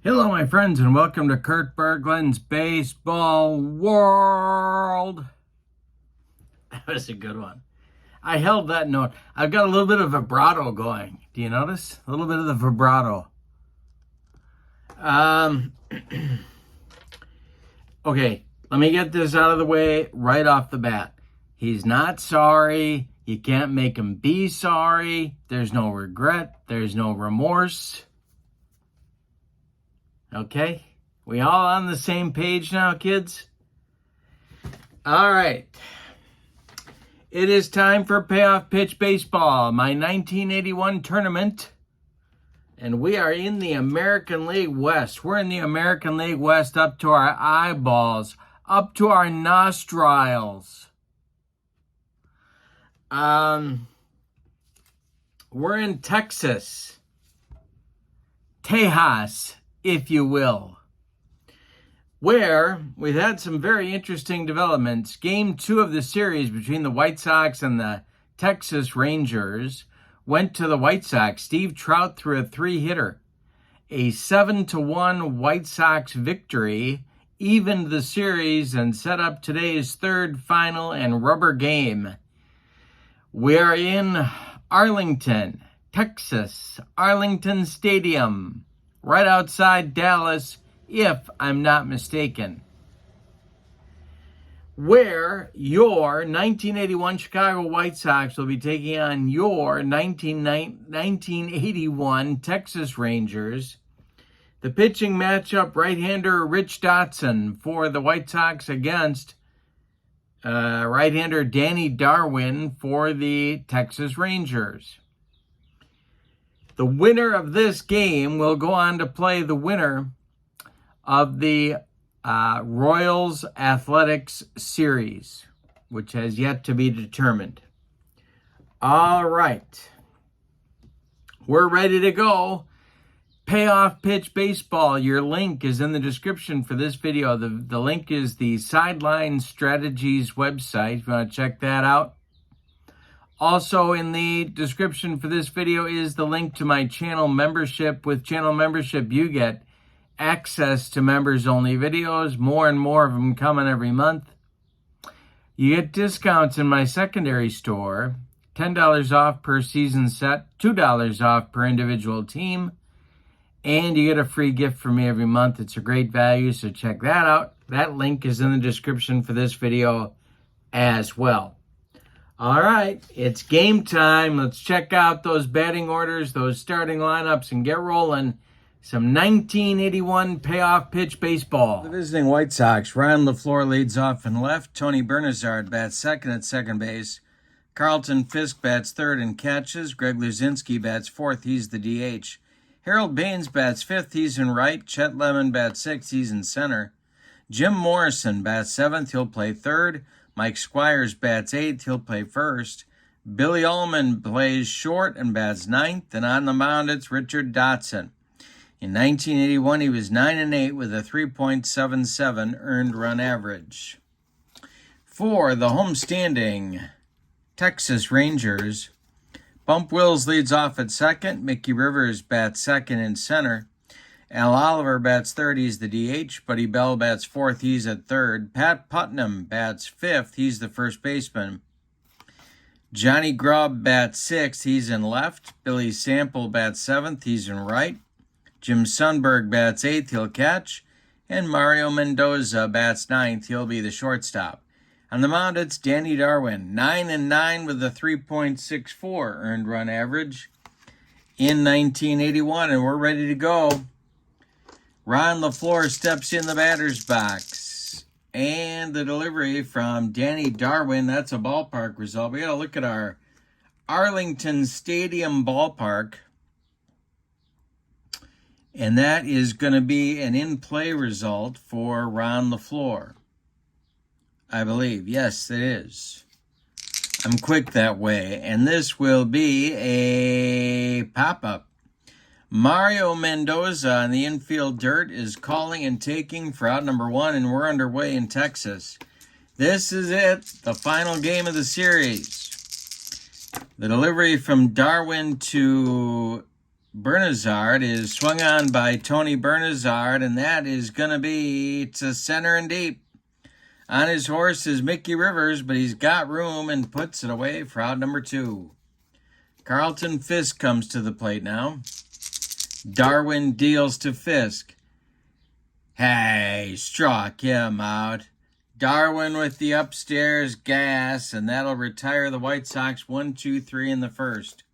Hello, my friends, and welcome to Kurt Berglund's Baseball World. That was a good one. I held that note. I've got a little bit of vibrato going. Do you notice? A little bit of the vibrato. Okay, let me get this out of the way right off the bat. He's not sorry. You can't make him be sorry. There's no regret. There's no remorse. Okay? We all on the same page now, kids? All right. It is time for Payoff Pitch Baseball, my 1981 tournament. And we are in the American League West. We're in the American League West up to our eyeballs, up to our nostrils. We're in Texas. Tejas, if you will, where we've had some very interesting developments. Game 2 of the series between the White Sox and the Texas Rangers went to the White Sox. Steve Trout threw a 3-hitter. A 7-1 White Sox victory evened the series and set up today's third, final, and rubber game. We are in Arlington, Texas, Arlington Stadium, right outside Dallas, if I'm not mistaken, where your 1981 Chicago White Sox will be taking on your 1981 Texas Rangers. The pitching matchup, right-hander Rich Dotson for the White Sox against right-hander Danny Darwin for the Texas Rangers. The winner of this game will go on to play the winner of the Royals Athletics Series, which has yet to be determined. All right. We're ready to go. Payoff Pitch Baseball. Your link is in the description for this video. The link is the Sideline Strategies website, if you want to check that out. Also in the description for this video is the link to my channel membership. With channel membership, you get access to members-only videos, more and more of them coming every month. You get discounts in my secondary store, $10 off per season set, $2 off per individual team, and you get a free gift from me every month. It's a great value, so check that out. That link is in the description for this video as well. All right, it's game time. Let's check out those batting orders, those starting lineups, and get rolling. Some 1981 Payoff Pitch Baseball. The visiting White Sox, Ron LaFleur leads off in left. Tony Bernazard bats second at second base. Carlton Fisk bats third and catches. Greg Luzinski bats fourth. He's the DH. Harold Baines bats fifth. He's in right. Chet Lemon bats sixth. He's in center. Jim Morrison bats seventh. He'll play third. Mike Squires bats eighth. He'll play first. Billy Ullman plays short and bats ninth. And on the mound, it's Richard Dotson. In 1981, he was 9-8 with a 3.77 earned run average. For the homestanding Texas Rangers, Bump Wills leads off at second. Mickey Rivers bats second in center. Al Oliver bats third. He's the DH. Buddy Bell bats fourth. He's at third. Pat Putnam bats fifth. He's the first baseman. Johnny Grubb bats sixth. He's in left. Billy Sample bats seventh. He's in right. Jim Sundberg bats eighth. He'll catch. And Mario Mendoza bats ninth. He'll be the shortstop. On the mound, it's Danny Darwin, 9-9 with a 3.64 earned run average in 1981, and we're ready to go. Ron LaFleur steps in the batter's box, and the delivery from Danny Darwin. That's a ballpark result. We got to look at our Arlington Stadium ballpark, and that is going to be an in-play result for Ron LaFleur, I believe. Yes, it is. I'm quick that way. And this will be a pop-up. Mario Mendoza on the infield dirt is calling and taking for out number one, and we're underway in Texas. This is it, the final game of the series. The delivery from Darwin to Bernazard is swung on by Tony Bernazard, and that is going to be to center and deep. On his horse is Mickey Rivers, but he's got room and puts it away for out number 2. Carlton Fisk comes to the plate now. Darwin deals to Fisk. Hey, struck him out. Darwin with the upstairs gas, and that'll retire the White Sox 1-2-3 in the first.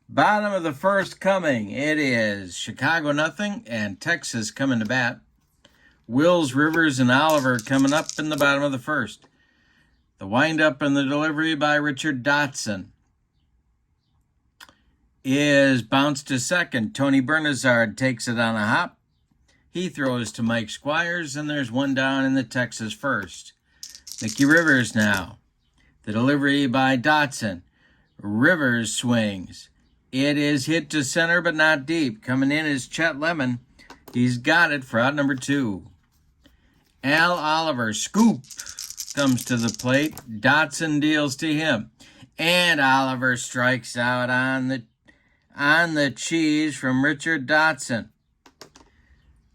Bottom of the first coming. It is Chicago nothing and Texas coming to bat. Wills, Rivers, and Oliver coming up in the bottom of the first. The windup and the delivery by Richard Dotson is bounced to second. Tony Bernazard takes it on a hop. He throws to Mike Squires, and there's one down in the Texas first. Mickey Rivers now. The delivery by Dotson. Rivers swings. It is hit to center, but not deep. Coming in is Chet Lemon. He's got it for out number 2. Al Oliver, scoop, comes to the plate. Dotson deals to him. And Oliver strikes out on the cheese from Richard Dotson.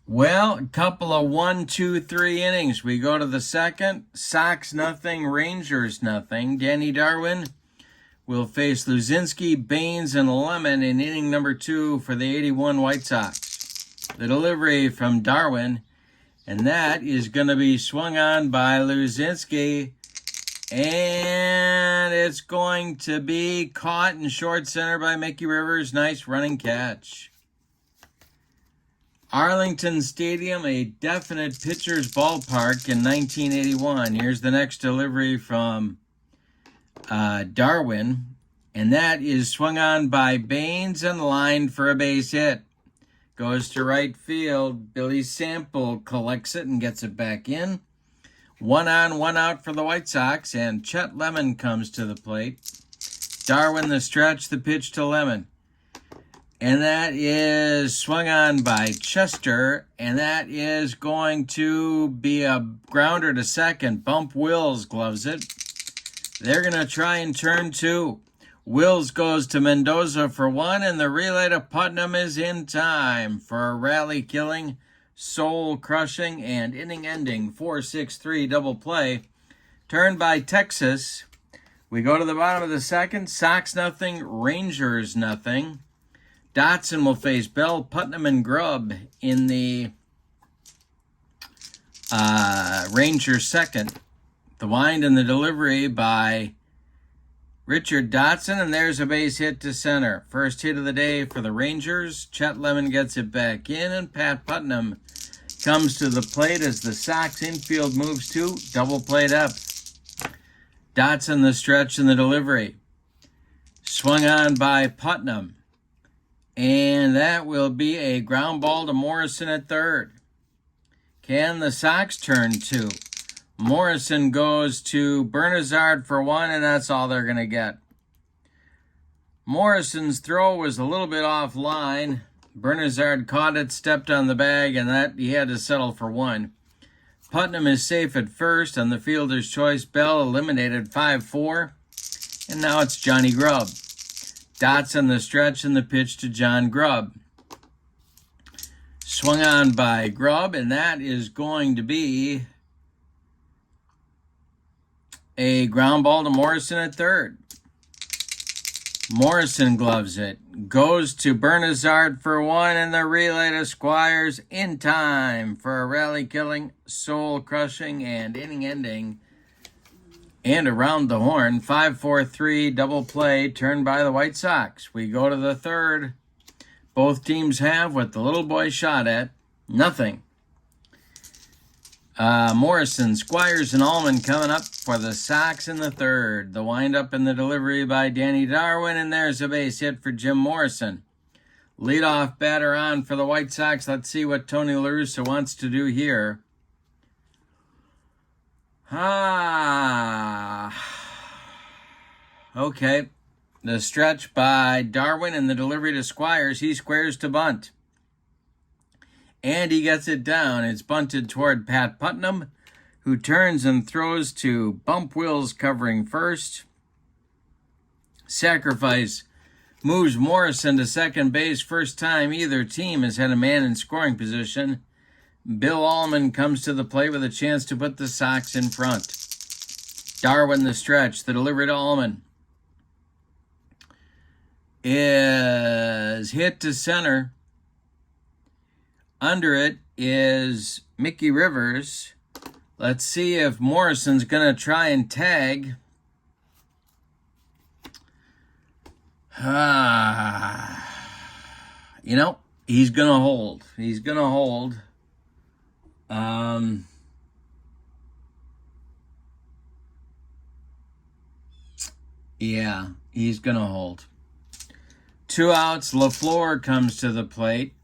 Well, a couple of 1, 2, 3 innings. We go to the second. Sox nothing, Rangers nothing. Danny Darwin will face Luzinski, Baines, and Lemon in inning number 2 for the 81 White Sox. The delivery from Darwin, and that is going to be swung on by Luzinski, and it's going to be caught in short center by Mickey Rivers. Nice running catch. Arlington Stadium, a definite pitcher's ballpark in 1981. Here's the next delivery from Darwin, and that is swung on by Baines and lined for a base hit. Goes to right field. Billy Sample collects it and gets it back in. 1 on, 1 out for the White Sox, and Chet Lemon comes to the plate. Darwin the stretch, the pitch to Lemon. And that is swung on by Chester, and that is going to be a grounder to second. Bump Wills gloves it. They're going to try and turn 2. Wills goes to Mendoza for 1, and the relay to Putnam is in time for a rally-killing, soul-crushing, and inning-ending 4-6-3 double play. Turned by Texas. We go to the bottom of the second. Sox nothing, Rangers nothing. Dotson will face Bell, Putnam, and Grubb in the Rangers second. The wind and the delivery by Richard Dotson, and there's a base hit to center. First hit of the day for the Rangers. Chet Lemon gets it back in, and Pat Putnam comes to the plate as the Sox infield moves to double play depth. Dotson the stretch and the delivery. Swung on by Putnam, and that will be a ground ball to Morrison at third. Can the Sox turn 2? Morrison goes to Bernazard for 1, and that's all they're going to get. Morrison's throw was a little bit offline. Bernazard caught it, stepped on the bag, and that he had to settle for 1. Putnam is safe at first on the fielder's choice. Bell eliminated 5-4, and now it's Johnny Grubb. Dotson the stretch and the pitch to John Grubb. Swung on by Grubb, and that is going to be a ground ball to Morrison at third. Morrison gloves it. Goes to Bernazard for 1, and the relay to Squires in time for a rally-killing, soul-crushing, and inning-ending and around the horn 5-4-3 double play turned by the White Sox. We go to the third. Both teams have what the little boy shot at. Nothing. Morrison, Squires, and Allman coming up for the Sox in the third. The windup and the delivery by Danny Darwin, and there's a base hit for Jim Morrison. Leadoff batter on for the White Sox. Let's see what Tony La Russa wants to do here. Okay. The stretch by Darwin and the delivery to Squires. He squares to bunt. And he gets it down. It's bunted toward Pat Putnam, who turns and throws to Bump Wills covering first. Sacrifice Moves Morrison to second base. First time either team has had a man in scoring position. Bill Allman comes to the plate with a chance to put the Sox in front. Darwin the stretch. The delivery to Allman is hit to center. Under it is Mickey Rivers. Let's see if Morrison's going to try and tag. You know, he's going to hold. He's going to hold. Yeah, he's going to hold. 2 outs. LaFleur comes to the plate.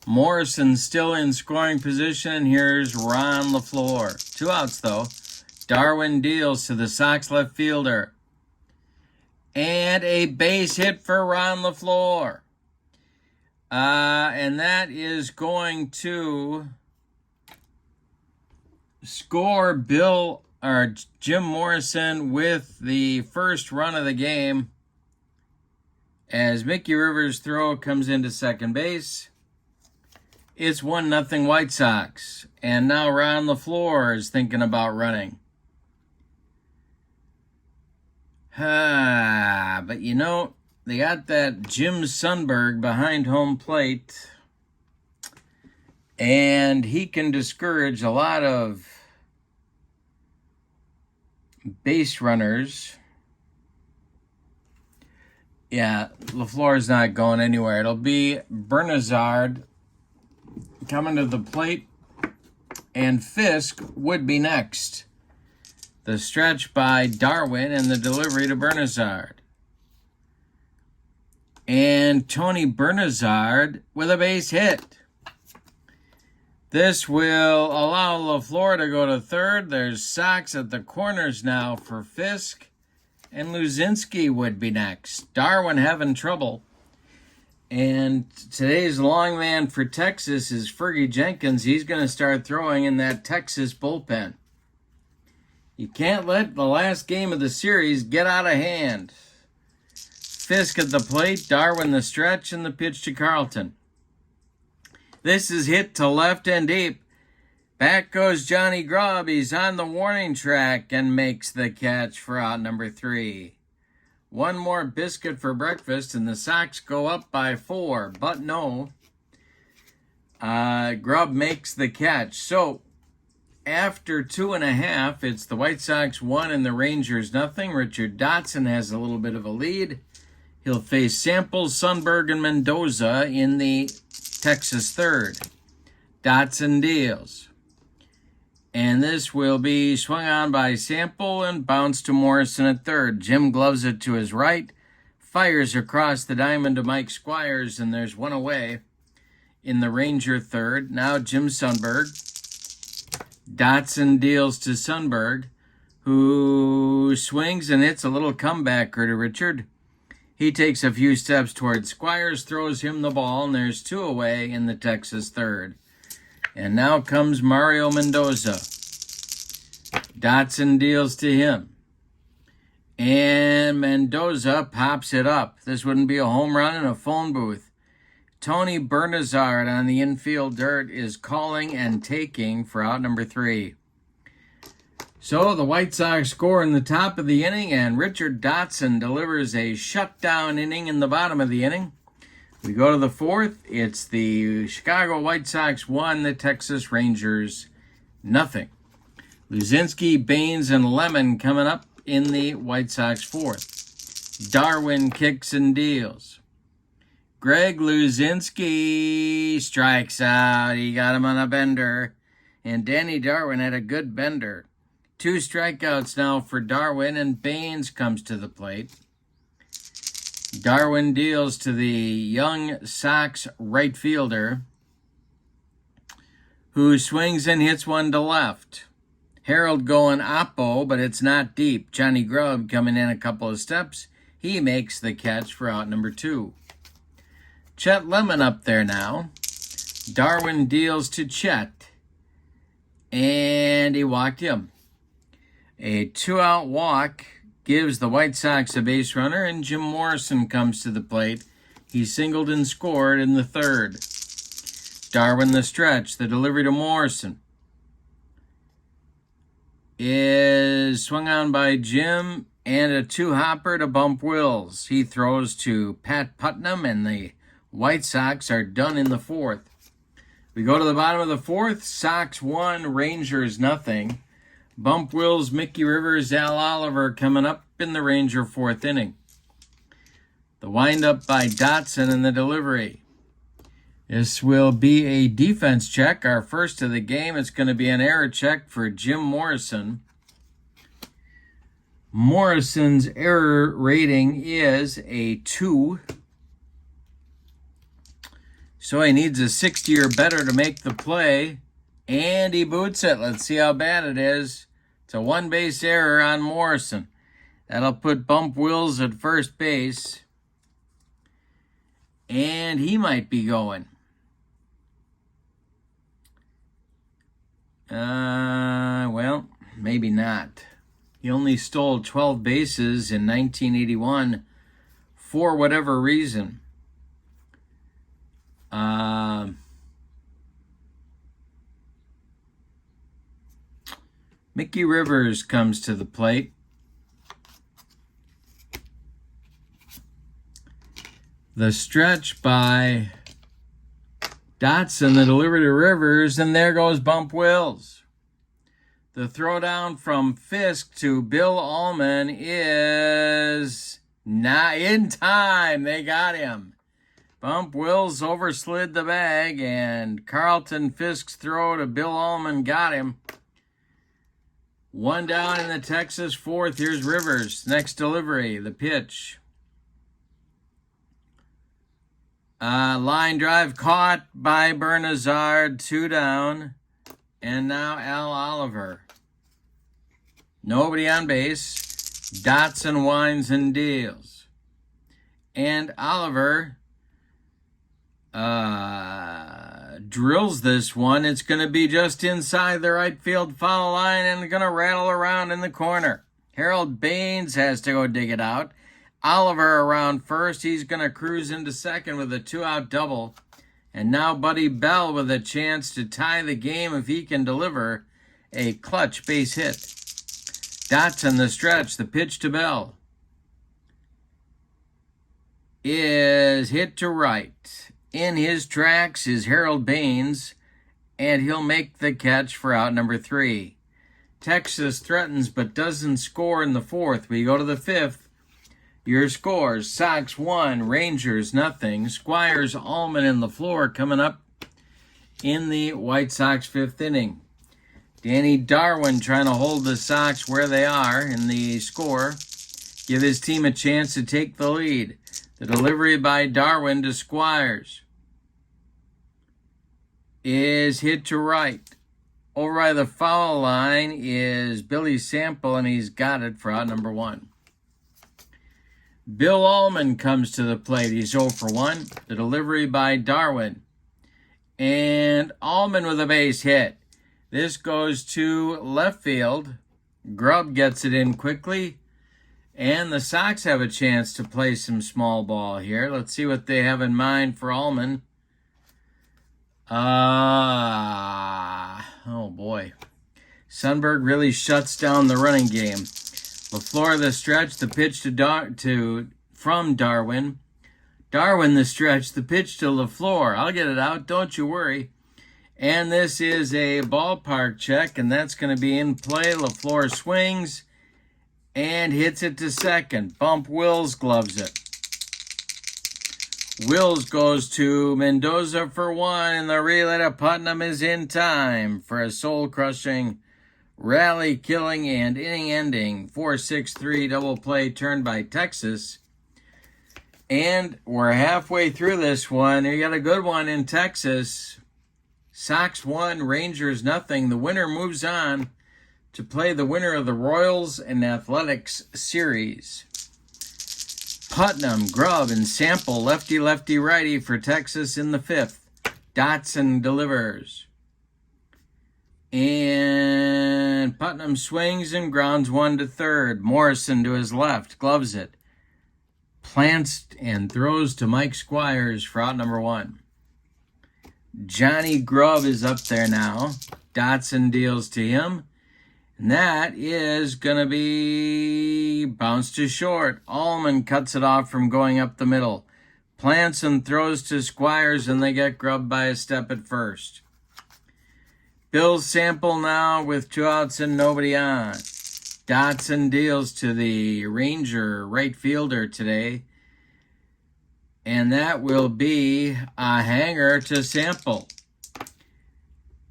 Morrison still in scoring position. Here's Ron LaFleur. 2 outs, though. Darwin deals to the Sox left fielder. And a base hit for Ron LaFleur. And that is going to score Jim Morrison with the first run of the game as Mickey Rivers' throw comes into second base. It's 1-0 White Sox. And now Ron LaFleur is thinking about running. But you know, they got that Jim Sundberg behind home plate. And he can discourage a lot of base runners. Yeah, LaFleur's not going anywhere. It'll be Bernazard coming to the plate, and Fisk would be next. The stretch by Darwin and the delivery to Bernazard. And Tony Bernazard with a base hit. This will allow LaFleur to go to third. There's Sox at the corners now for Fisk. And Luzinski would be next. Darwin having trouble. And today's long man for Texas is Fergie Jenkins. He's going to start throwing in that Texas bullpen. You can't let the last game of the series get out of hand. Fisk at the plate, Darwin the stretch, and the pitch to Carlton. This is hit to left and deep. Back goes Johnny Grubb. He's on the warning track and makes the catch for out number 3. One more biscuit for breakfast, and the Sox go up by 4. But no, Grubb makes the catch. So after 2.5, it's the White Sox 1 and the Rangers 0. Richard Dotson has a little bit of a lead. He'll face Samples, Sundberg, and Mendoza in the Texas third. Dotson deals. And this will be swung on by Sample and bounced to Morrison at third. Jim gloves it to his right, fires across the diamond to Mike Squires, and there's one away in the Ranger third. Now Jim Sundberg. Dotson deals to Sundberg, who swings and hits a little comebacker to Richard. He takes a few steps towards Squires, throws him the ball, and there's 2 away in the Texas third. And now comes Mario Mendoza. Dotson deals to him. And Mendoza pops it up. This wouldn't be a home run in a phone booth. Tony Bernazard on the infield dirt is calling and taking for out number 3. So the White Sox score in the top of the inning, and Richard Dotson delivers a shutdown inning in the bottom of the inning. We go to the 4th. It's the Chicago White Sox 1, the Texas Rangers 0. Luzinski, Baines, and Lemon coming up in the White Sox 4th. Darwin kicks and deals. Greg Luzinski strikes out. He got him on a bender. And Danny Darwin had a good bender. 2 strikeouts now for Darwin, and Baines comes to the plate. Darwin deals to the young Sox right fielder, who swings and hits one to left. Harold going oppo, but it's not deep. Johnny Grubb coming in a couple of steps. He makes the catch for out number 2. Chet Lemon up there now. Darwin deals to Chet, and he walked him. A 2-out walk gives the White Sox a base runner, and Jim Morrison comes to the plate. He singled and scored in the third. Darwin the stretch. The delivery to Morrison is swung on by Jim, and a two-hopper to Bump Wills. He throws to Pat Putnam, and the White Sox are done in the fourth. We go to the bottom of the fourth. Sox 1, Rangers nothing. Bump Wills, Mickey Rivers, Al Oliver coming up in the Ranger fourth inning. The windup by Dotson and the delivery. This will be a defense check, our first of the game. It's going to be an error check for Jim Morrison. Morrison's error rating is a 2. So he needs a 60 or better to make the play. And he boots it. Let's see how bad it is. It's a one-base error on Morrison. That'll put Bump Wills at first base. And he might be going. Well, maybe not. He only stole 12 bases in 1981 for whatever reason. Mickey Rivers comes to the plate. The stretch by Dotson, the delivery to Rivers, and there goes Bump Wills. The throwdown from Fisk to Bill Allman is not in time. They got him. Bump Wills overslid the bag, and Carlton Fisk's throw to Bill Allman got him. One down in the Texas fourth. Here's Rivers. Next delivery, the pitch. Line drive caught by Bernazard, 2 down. And now Al Oliver. Nobody on base. Dotson winds and deals. And Oliver drills this one. It's going to be just inside the right field foul line and going to rattle around in the corner. Harold Baines has to go dig it out. Oliver around first. He's going to cruise into second with a 2-out double. And now Buddy Bell with a chance to tie the game if he can deliver a clutch base hit. Dotson the stretch. The pitch to Bell is hit to right. In his tracks is Harold Baines, and he'll make the catch for out number 3. Texas threatens but doesn't score in the fourth. We go to the fifth. Your scores: Sox 1, Rangers nothing. Squires, Allman, and LaFleur coming up in the White Sox fifth inning. Danny Darwin trying to hold the Sox where they are in the score. Give his team a chance to take the lead. The delivery by Darwin to Squires is hit to right. Over by the foul line is Billy Sample, and he's got it for out number 1. Bill Allman comes to the plate. He's 0 for 1. The delivery by Darwin. And Allman with a base hit. This goes to left field. Grubb gets it in quickly. And the Sox have a chance to play some small ball here. Let's see what they have in mind for Allman. Oh boy. Sundberg really shuts down the running game. LaFleur the stretch, the pitch from Darwin. Darwin the stretch, the pitch to LaFleur. I'll get it out, don't you worry. And this is a ballpark check, and that's going to be in play. LaFleur swings and hits it to second. Bump Wills gloves it. Wills goes to Mendoza for 1, and the relay to Putnam is in time for a soul-crushing, rally-killing, and inning-ending 4-6-3 double play turned by Texas. And we're halfway through this one. You got a good one in Texas. Sox 1, Rangers nothing. The winner moves on to play the winner of the Royals and Athletics series. Putnam, Grubb, and Sample, lefty, lefty, righty for Texas in the fifth. Dotson delivers. And Putnam swings and grounds one to third. Morrison to his left, gloves it. Plants and throws to Mike Squires for out number one. Johnny Grubb is up there now. Dotson deals to him. And that is going to be bounced to short. Allman cuts it off from going up the middle. Plants and throws to Squires, and they get Grubb by a step at first. Bill Sample now with 2 outs and nobody on. Dotson deals to the Ranger right fielder today. And that will be a hanger to Sample.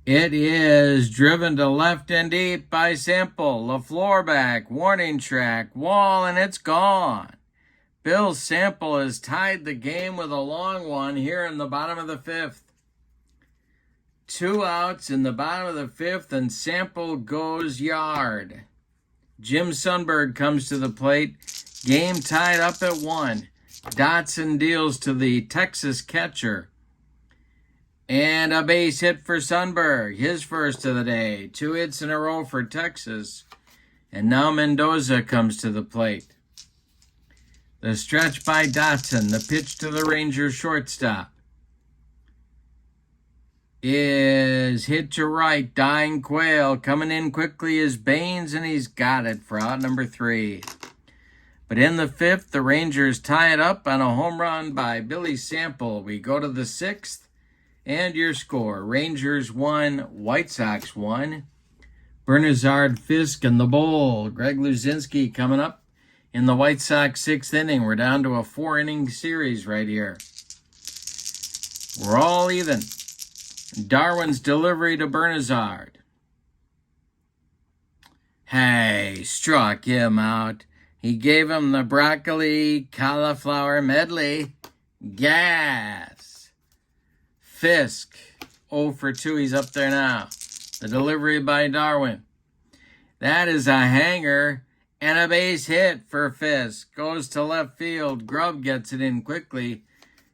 It is driven to left and deep by Sample. LaFleur back, warning track, wall, and it's gone. Bill Sample has tied the game with a long one here in the bottom of the 5th. 2 outs in the bottom of the 5th, and Sample goes yard. Jim Sundberg comes to the plate. Game tied up at 1. Dotson deals to the Texas catcher. And a base hit for Sundberg, his first of the day. 2 hits in a row for Texas. And now Mendoza comes to the plate. The stretch by Dotson, the pitch to the Rangers shortstop, is hit to right. Dying Quail coming in quickly is Baines, and he's got it for out number 3. But in the 5th, the Rangers tie it up on a home run by Billy Sample. We go to the 6th, and your score: Rangers 1, White Sox 1. Bernazard, Fisk, and the Bowl. Greg Luzinski coming up in the White Sox 6th inning. We're down to a 4-inning series right here. We're all even. Darwin's delivery to Bernazard. Hey, struck him out. He gave him the broccoli cauliflower medley. Gas. Fisk, 0 for 2. He's up there now. The delivery by Darwin. That is a hanger and a base hit for Fisk. Goes to left field. Grubb gets it in quickly.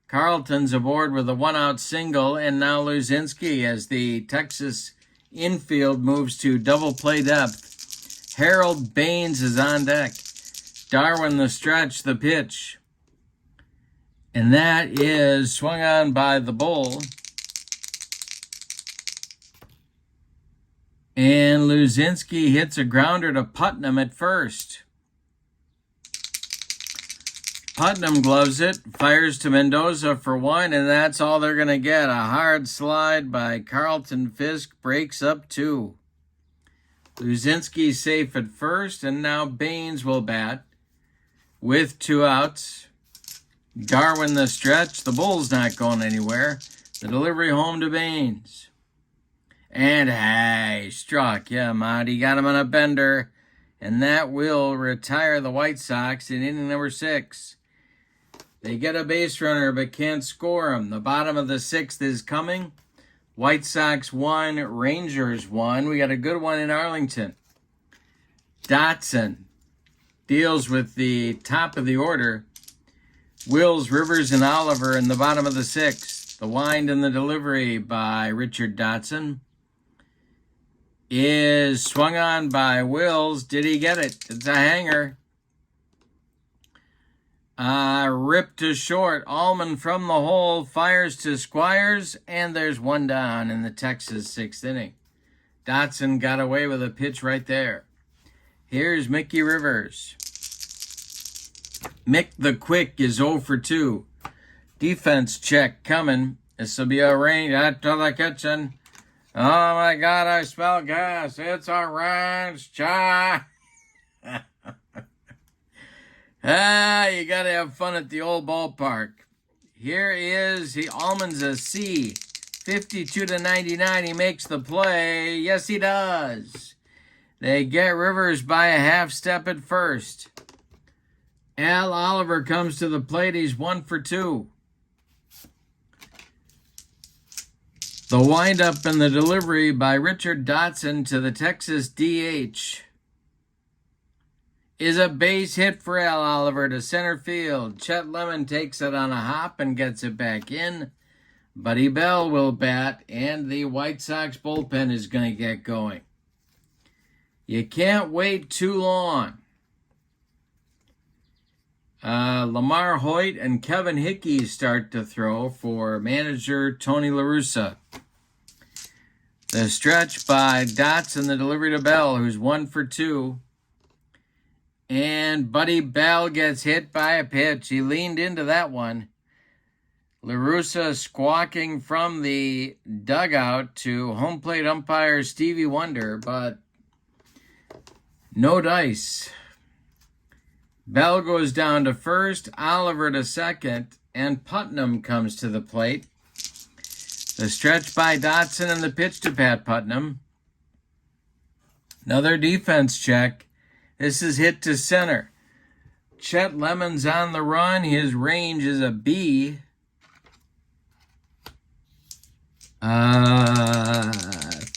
Carlton's aboard with a 1-out single, and now Luzinski as the Texas infield moves to double play depth. Harold Baines is on deck. Darwin the stretch, the pitch. And that is swung on by the Bull. And Luzinski hits a grounder to Putnam at first. Putnam gloves it, fires to Mendoza for 1, and that's all they're going to get. A hard slide by Carlton. Fisk breaks up 2. Luzinski safe at first, and now Baines will bat with 2 outs. Darwin the stretch. The Bull's not going anywhere. The delivery home to Baines. And hey, struck him out. He got him on a bender. And that will retire the White Sox in inning number 6. They get a base runner but can't score him. The bottom of the 6th is coming. White Sox 1, Rangers 1. We got a good one in Arlington. Dotson deals with the top of the order. Wills, Rivers, and Oliver in the bottom of the 6th. The wind and the delivery by Richard Dotson is swung on by Wills. Did he get it? It's a hanger. Ripped to short. Allman from the hole fires to Squires, and there's 1 down in the Texas 6th inning. Dotson got away with a pitch right there. Here's Mickey Rivers. Mick the Quick is 0 for 2. Defense check coming. This will be a rain to the kitchen. Oh my God, I smell gas. It's a ranch chai. You got to have fun at the old ballpark. Here is Allman's a C. 52-99. He makes the play. Yes, he does. They get Rivers by a half step at first. Al Oliver comes to the plate. He's 1 for 2. The windup and the delivery by Richard Dotson to the Texas DH is a base hit for Al Oliver to center field. Chet Lemon takes it on a hop and gets it back in. Buddy Bell will bat, and the White Sox bullpen is going to get going. You can't wait too long. Lamar Hoyt and Kevin Hickey start to throw for manager Tony La Russa. The stretch by Dotson, the delivery to Bell, who's 1 for 2. And Buddy Bell gets hit by a pitch. He leaned into that one. La Russa squawking from the dugout to home plate umpire Stevie Wonder, but no dice. Bell goes down to first, Oliver to second, and Putnam comes to the plate. The stretch by Dotson and the pitch to Pat Putnam. Another defense check. This is hit to center. Chet Lemon's on the run. His range is a B.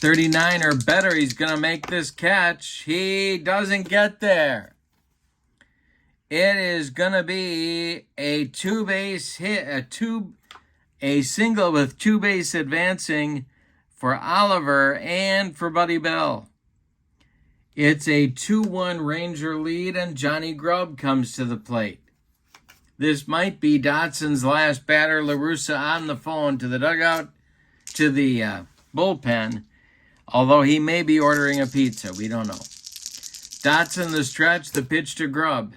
39 or better. He's going to make this catch. He doesn't get there. It is going to be a two-base hit, a single with two base advancing for Oliver and for Buddy Bell. It's a 2-1 Ranger lead, and Johnny Grubb comes to the plate. This might be Dotson's last batter. La Russa on the phone to the dugout, to the bullpen, although he may be ordering a pizza. We don't know. Dotson the stretch, the pitch to Grubb.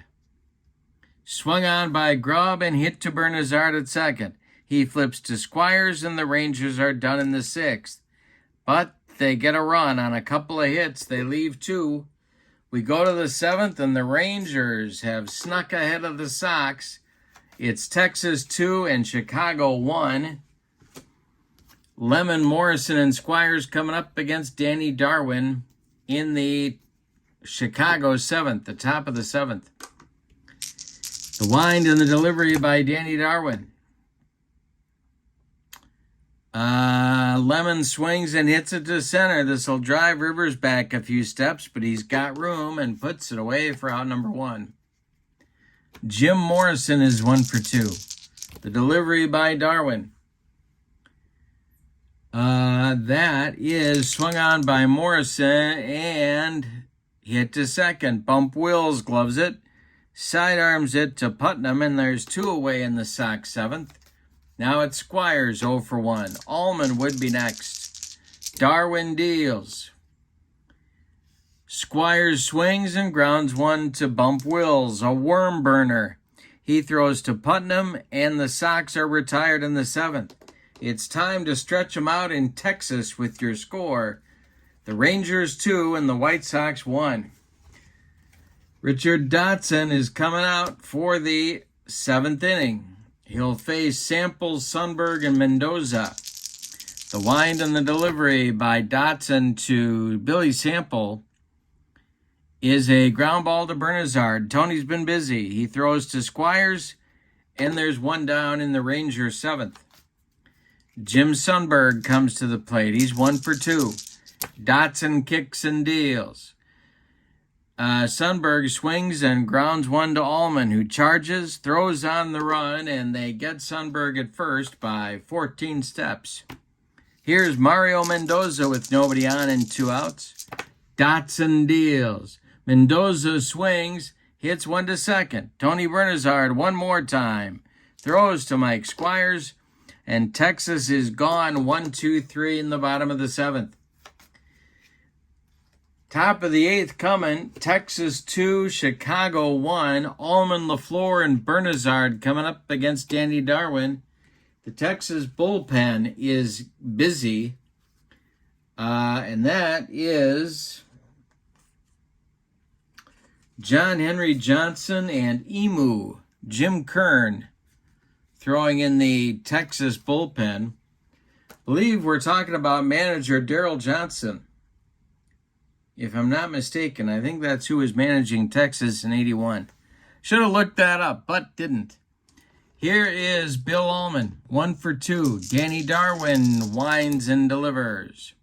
Swung on by Grubb and hit to Bernazard at second. He flips to Squires, and the Rangers are done in the 6th. But they get a run on a couple of hits. They leave 2. We go to the 7th, and the Rangers have snuck ahead of the Sox. It's Texas 2 and Chicago 1. Lemon, Morrison, and Squires coming up against Danny Darwin in the Chicago 7th, the top of the 7th. The wind and the delivery by Danny Darwin. Lemon swings and hits it to center. This will drive Rivers back a few steps, but he's got room and puts it away for out number 1. Jim Morrison is 1 for 2. The delivery by Darwin. That is swung on by Morrison and hit to second. Bump Wills gloves it. Sidearms it to Putnam, and there's 2 away in the Sox 7th. Now it's Squires 0 for 1. Allman would be next. Darwin deals. Squires swings and grounds 1 to Bump Wills, a worm burner. He throws to Putnam, and the Sox are retired in the 7th. It's time to stretch them out in Texas with your score. The Rangers 2 and the White Sox 1. Richard Dotson is coming out for the 7th inning. He'll face Samples, Sundberg, and Mendoza. The wind and the delivery by Dotson to Billy Sample is a ground ball to Bernazard. Tony's been busy. He throws to Squires, and there's 1 down in the Rangers 7th. Jim Sundberg comes to the plate. He's 1 for 2. Dotson kicks and deals. Sundberg swings and grounds 1 to Allman, who charges, throws on the run, and they get Sundberg at first by 14 steps. Here's Mario Mendoza with nobody on and 2 outs. Dotson deals. Mendoza swings, hits 1 to second. Tony Bernazard 1 more time. Throws to Mike Squires, and Texas is gone 1-2-3 in the bottom of the 7th. Top of the 8th coming, Texas 2, Chicago 1. Allman, LaFleur, and Bernazard coming up against Danny Darwin. The Texas bullpen is busy, and that is John Henry Johnson and Emu, Jim Kern, throwing in the Texas bullpen. I believe we're talking about manager Daryl Johnson. If I'm not mistaken, I think that's who was managing Texas in 81. Should have looked that up, but didn't. Here is Bill Allman, 1 for 2. Danny Darwin winds and delivers.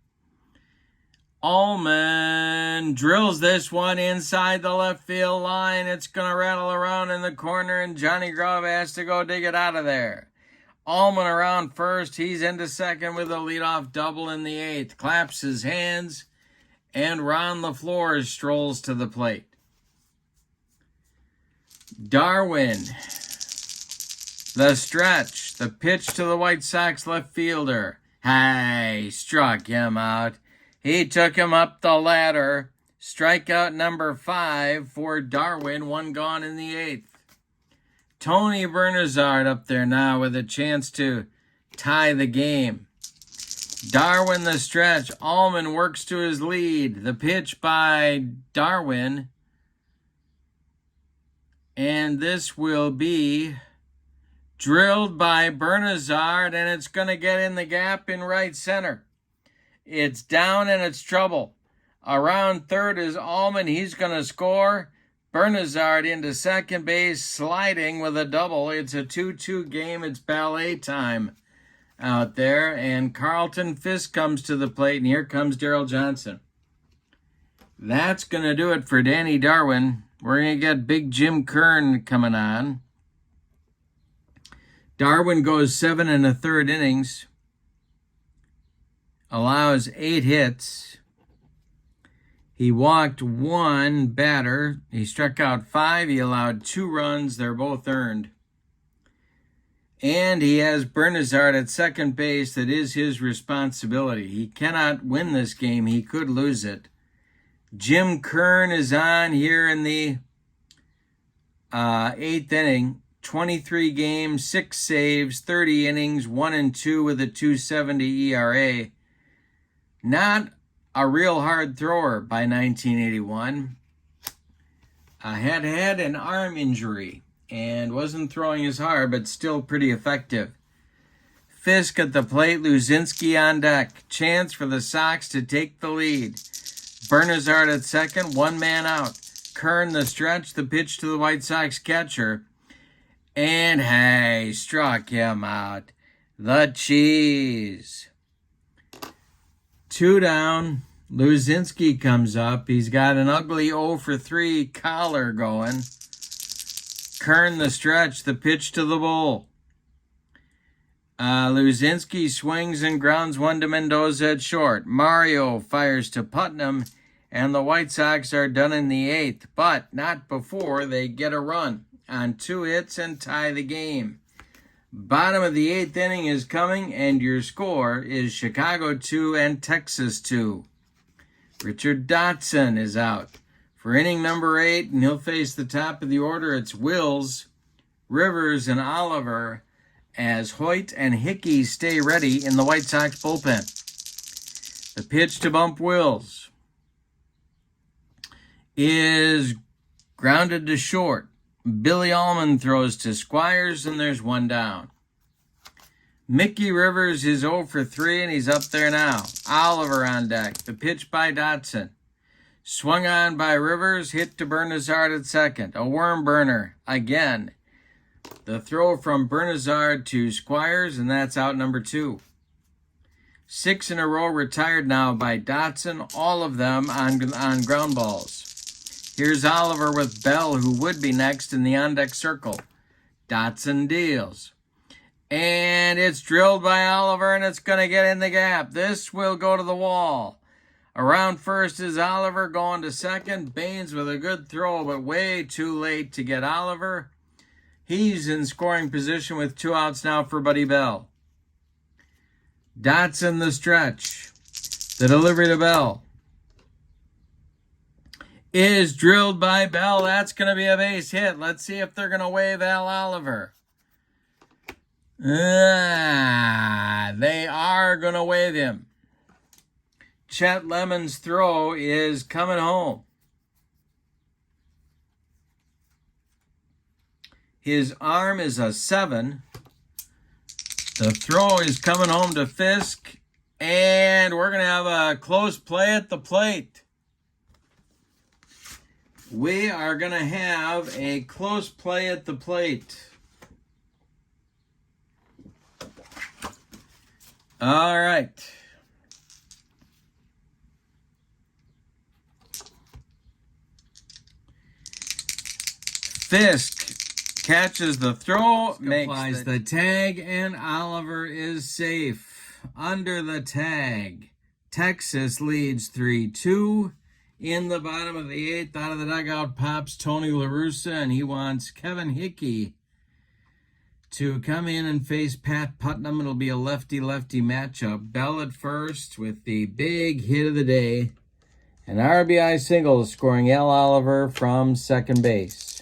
Allman drills this one inside the left field line. It's going to rattle around in the corner, and Johnny Grubb has to go dig it out of there. Allman around first. He's into second with a leadoff double in the 8th. Claps his hands, and Ron LaFleur strolls to the plate. Darwin, the stretch, the pitch to the White Sox left fielder. Hey, struck him out. He took him up the ladder. Strikeout number 5 for Darwin, 1 gone in the 8th. Tony Bernazard up there now with a chance to tie the game. Darwin the stretch. Allman works to his lead. The pitch by Darwin. And this will be drilled by Bernazard, and it's going to get in the gap in right center. It's down and it's trouble. Around third is Allman. He's going to score. Bernazard into second base, sliding with a double. It's a 2-2 game. It's ballet time out there. And Carlton Fisk comes to the plate, and here comes Daryl Johnson. That's going to do it for Danny Darwin. We're going to get Big Jim Kern coming on. Darwin goes 7 1/3 innings. Allows 8 hits. He walked 1 batter. He struck out 5. He allowed 2 runs. They're both earned. And he has Bernazard at second base. That is his responsibility. He cannot win this game. He could lose it. Jim Kern is on here in the 8th inning. 23 games, 6 saves, 30 innings, 1-2 with a 2.70 ERA. Not a real hard thrower by 1981. Had an arm injury and wasn't throwing as hard, but still pretty effective. Fisk at the plate, Luzinski on deck. Chance for the Sox to take the lead. Bernazard at second, 1 man out. Kern the stretch, the pitch to the White Sox catcher. And hey, struck him out. The cheese. 2 down. Luzinski comes up. He's got an ugly 0 for 3 collar going. Kern the stretch, the pitch to the bull. Luzinski swings and grounds 1 to Mendoza at short. Mario fires to Putnam, and the White Sox are done in the 8th, but not before they get a run on 2 hits and tie the game. Bottom of the 8th inning is coming, and your score is Chicago 2 and Texas 2. Richard Dotson is out for inning number 8, and he'll face the top of the order. It's Wills, Rivers, and Oliver as Hoyt and Hickey stay ready in the White Sox bullpen. The pitch to bump Wills is grounded to short. Billy Allman throws to Squires, and there's 1 down. Mickey Rivers is 0 for 3, and he's up there now. Oliver on deck. The pitch by Dotson. Swung on by Rivers, hit to Bernazard at second. A worm burner again. The throw from Bernazard to Squires, and that's out number 2. 6 in a row retired now by Dotson, all of them on ground balls. Here's Oliver with Bell, who would be next in the on-deck circle. Dotson deals. And it's drilled by Oliver, and it's going to get in the gap. This will go to the wall. Around first is Oliver, going to second. Baines with a good throw, but way too late to get Oliver. He's in scoring position with 2 outs now for Buddy Bell. Dotson the stretch. The delivery to Bell is drilled by Bell. That's going to be a base hit. Let's see if they're going to wave Al Oliver. They are going to wave him. Chet Lemon's throw is coming home. His arm is a 7. The throw is coming home to Fisk. And we're going to have a close play at the plate. We are going to have a close play at the plate. All right. Fisk catches the throw, applies the tag, and Oliver is safe. Under the tag, Texas leads 3-2. In the bottom of the 8th, out of the dugout pops Tony La Russa, and he wants Kevin Hickey to come in and face Pat Putnam. It'll be a lefty-lefty matchup. Bell at first with the big hit of the day. An RBI single scoring Al Oliver from second base.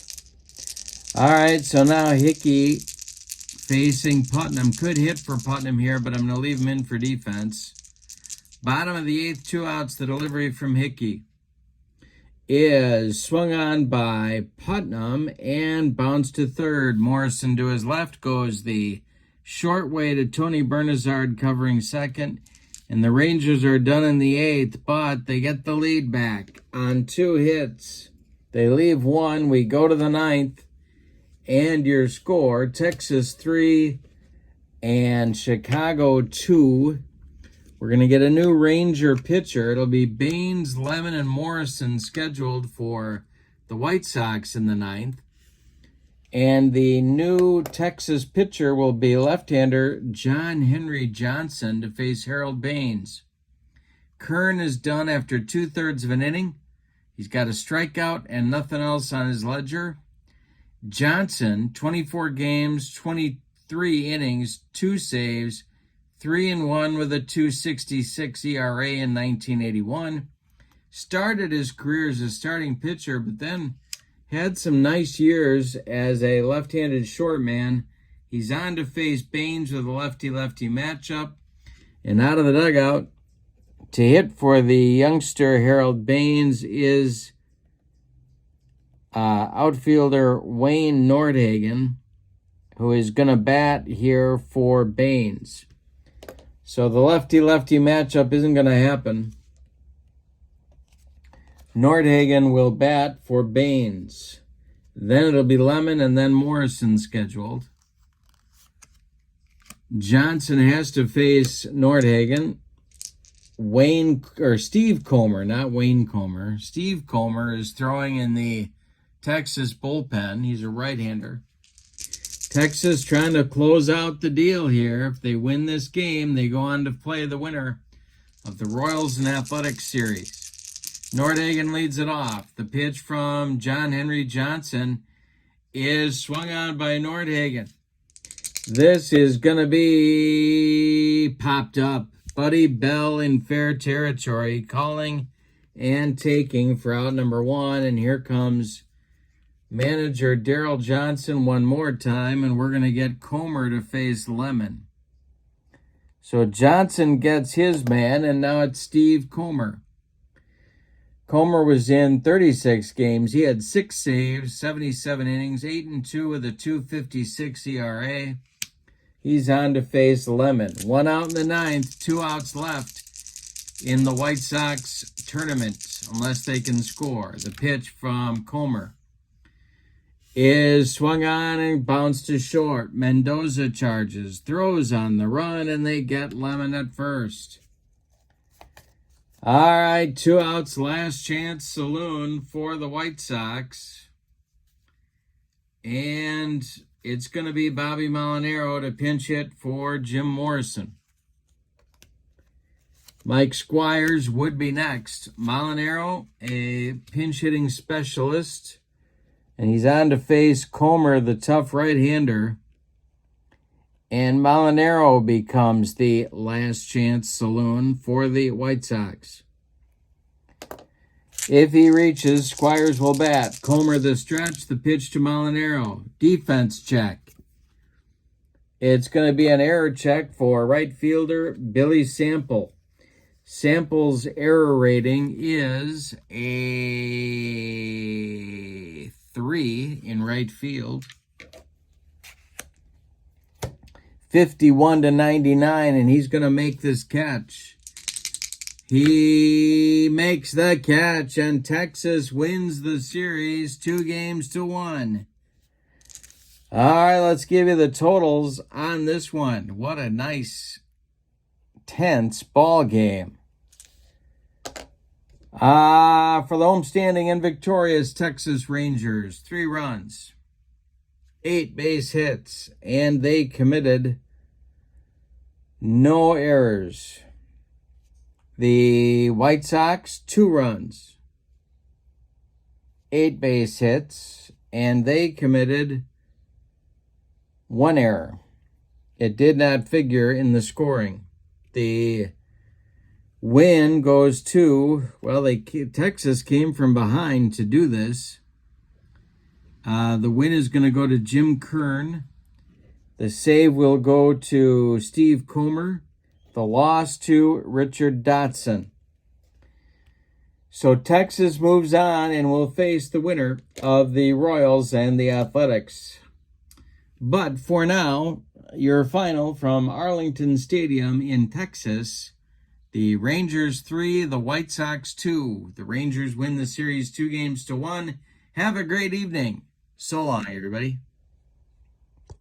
All right, so now Hickey facing Putnam. Could hit for Putnam here, but I'm going to leave him in for defense. Bottom of the 8th, 2 outs. The delivery from Hickey is swung on by Putnam and bounced to third. Morrison to his left goes the short way to Tony Bernazard covering second. And the Rangers are done in the 8th, but they get the lead back on 2 hits. They leave 1. We go to the 9th. And your score, Texas 3 and Chicago 2. We're going to get a new Ranger pitcher. It'll be Baines, Lemon, and Morrison scheduled for the White Sox in the 9th. And the new Texas pitcher will be left-hander John Henry Johnson to face Harold Baines. Kern is done after 2/3 of an inning. He's got a strikeout and nothing else on his ledger. Johnson, 24 games, 23 innings, 2 saves, 3-1 with a 2.66 ERA in 1981. Started his career as a starting pitcher, but then had some nice years as a left-handed short man. He's on to face Baines with a lefty-lefty matchup. And out of the dugout to hit for the youngster Harold Baines is outfielder Wayne Nordhagen, who is going to bat here for Baines. So the lefty-lefty matchup isn't going to happen. Nordhagen will bat for Baines. Then it'll be Lemon and then Morrison scheduled. Johnson has to face Nordhagen. Steve Comer, not Wayne Comer. Steve Comer is throwing in the Texas bullpen. He's a right-hander. Texas trying to close out the deal here. If they win this game, they go on to play the winner of the Royals and Athletics series. Nordhagen leads it off. The pitch from John Henry Johnson is swung on by Nordhagen. This is going to be popped up. Buddy Bell in fair territory, calling and taking for out number 1. And here comes manager Daryl Johnson one more time, and we're going to get Comer to face Lemon. So Johnson gets his man, and now it's Steve Comer. Comer was in 36 games. He had 6 saves, 77 innings, 8-2 with a 2.56 ERA. He's on to face Lemon. 1 out in the 9th, 2 outs left in the White Sox tournament, unless they can score. The pitch from Comer is swung on and bounced to short. Mendoza charges, throws on the run, and they get Lemon at first. All right, 2 outs, last chance saloon for the White Sox. And it's going to be Bobby Molinaro to pinch hit for Jim Morrison. Mike Squires would be next. Molinaro, a pinch hitting specialist. And he's on to face Comer, the tough right-hander. And Molinaro becomes the last chance saloon for the White Sox. If he reaches, Squires will bat. Comer the stretch, the pitch to Molinaro. Defense check. It's going to be an error check for right fielder Billy Sample. Sample's error rating is a 3 in right field. 51-99, and he's going to make this catch. He makes the catch, and Texas wins the series 2-1. All right, let's give you the totals on this one. What a nice, tense ball game. For the homestanding and victorious Texas Rangers, 3 runs. 8 base hits, and they committed no errors. The White Sox, 2 runs, 8 base hits, and they committed 1 error. It did not figure in the scoring. The win goes to, well, Texas came from behind to do this. The win is going to go to Jim Kern. The save will go to Steve Comer. The loss to Richard Dotson. So Texas moves on and will face the winner of the Royals and the Athletics. But for now, your final from Arlington Stadium in Texas, the Rangers 3, the White Sox 2. The Rangers win the series 2-1. Have a great evening. So long, everybody.